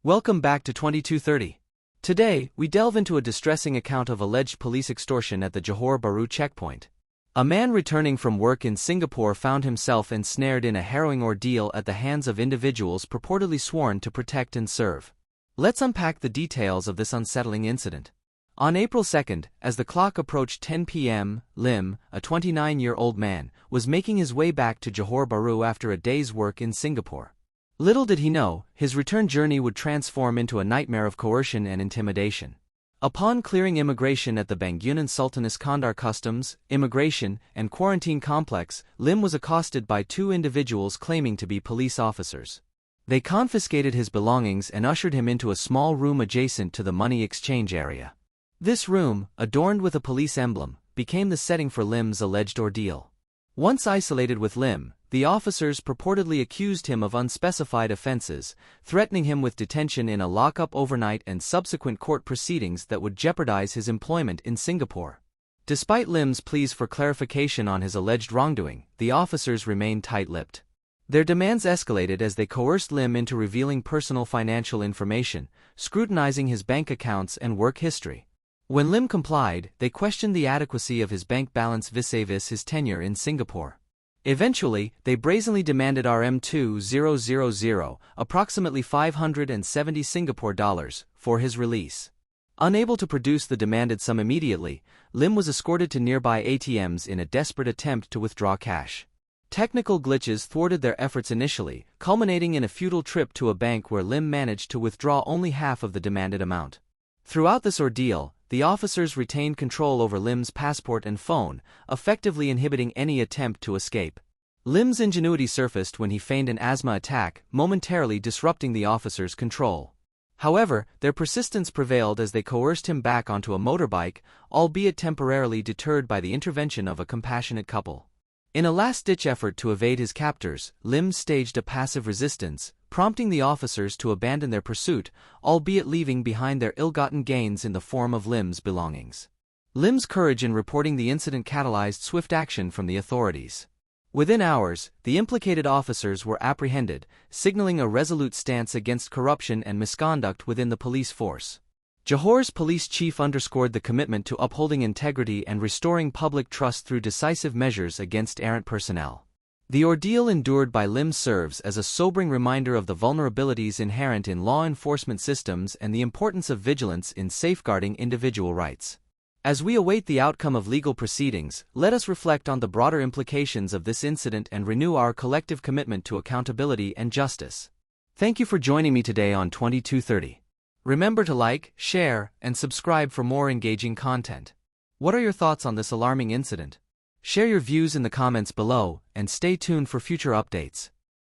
Welcome back to 2230. Today, we delve into a distressing account of alleged police extortion at the Johor Bahru checkpoint. A man returning from work in Singapore found himself ensnared in a harrowing ordeal at the hands of individuals purportedly sworn to protect and serve. Let's unpack the details of this unsettling incident. On April 2nd, as the clock approached 10 p.m., Lim, a 29-year-old man, was making his way back to Johor Bahru after a day's work in Singapore. Little did he know, his return journey would transform into a nightmare of coercion and intimidation. Upon clearing immigration at the Bangunan Sultan Iskandar Customs, Immigration, and Quarantine Complex, Lim was accosted by two individuals claiming to be police officers. They confiscated his belongings and ushered him into a small room adjacent to the money exchange area. This room, adorned with a police emblem, became the setting for Lim's alleged ordeal. Once isolated with Lim, the officers purportedly accused him of unspecified offenses, threatening him with detention in a lockup overnight and subsequent court proceedings that would jeopardize his employment in Singapore. Despite Lim's pleas for clarification on his alleged wrongdoing, the officers remained tight-lipped. Their demands escalated as they coerced Lim into revealing personal financial information, scrutinizing his bank accounts and work history. When Lim complied, they questioned the adequacy of his bank balance vis-a-vis his tenure in Singapore. Eventually, they brazenly demanded RM2000, approximately 570 Singapore dollars, for his release. Unable to produce the demanded sum immediately, Lim was escorted to nearby ATMs in a desperate attempt to withdraw cash. Technical glitches thwarted their efforts initially, culminating in a futile trip to a bank where Lim managed to withdraw only half of the demanded amount. Throughout this ordeal, the officers retained control over Lim's passport and phone, effectively inhibiting any attempt to escape. Lim's ingenuity surfaced when he feigned an asthma attack, momentarily disrupting the officers' control. However, their persistence prevailed as they coerced him back onto a motorbike, albeit temporarily deterred by the intervention of a compassionate couple. In a last-ditch effort to evade his captors, Lim staged a passive resistance, prompting the officers to abandon their pursuit, albeit leaving behind their ill-gotten gains in the form of Lim's belongings. Lim's courage in reporting the incident catalyzed swift action from the authorities. Within hours, the implicated officers were apprehended, signaling a resolute stance against corruption and misconduct within the police force. Johor's police chief underscored the commitment to upholding integrity and restoring public trust through decisive measures against errant personnel. The ordeal endured by Lim serves as a sobering reminder of the vulnerabilities inherent in law enforcement systems and the importance of vigilance in safeguarding individual rights. As we await the outcome of legal proceedings, let us reflect on the broader implications of this incident and renew our collective commitment to accountability and justice. Thank you for joining me today on 2230. Remember to like, share, and subscribe for more engaging content. What are your thoughts on this alarming incident? Share your views in the comments below, and stay tuned for future updates.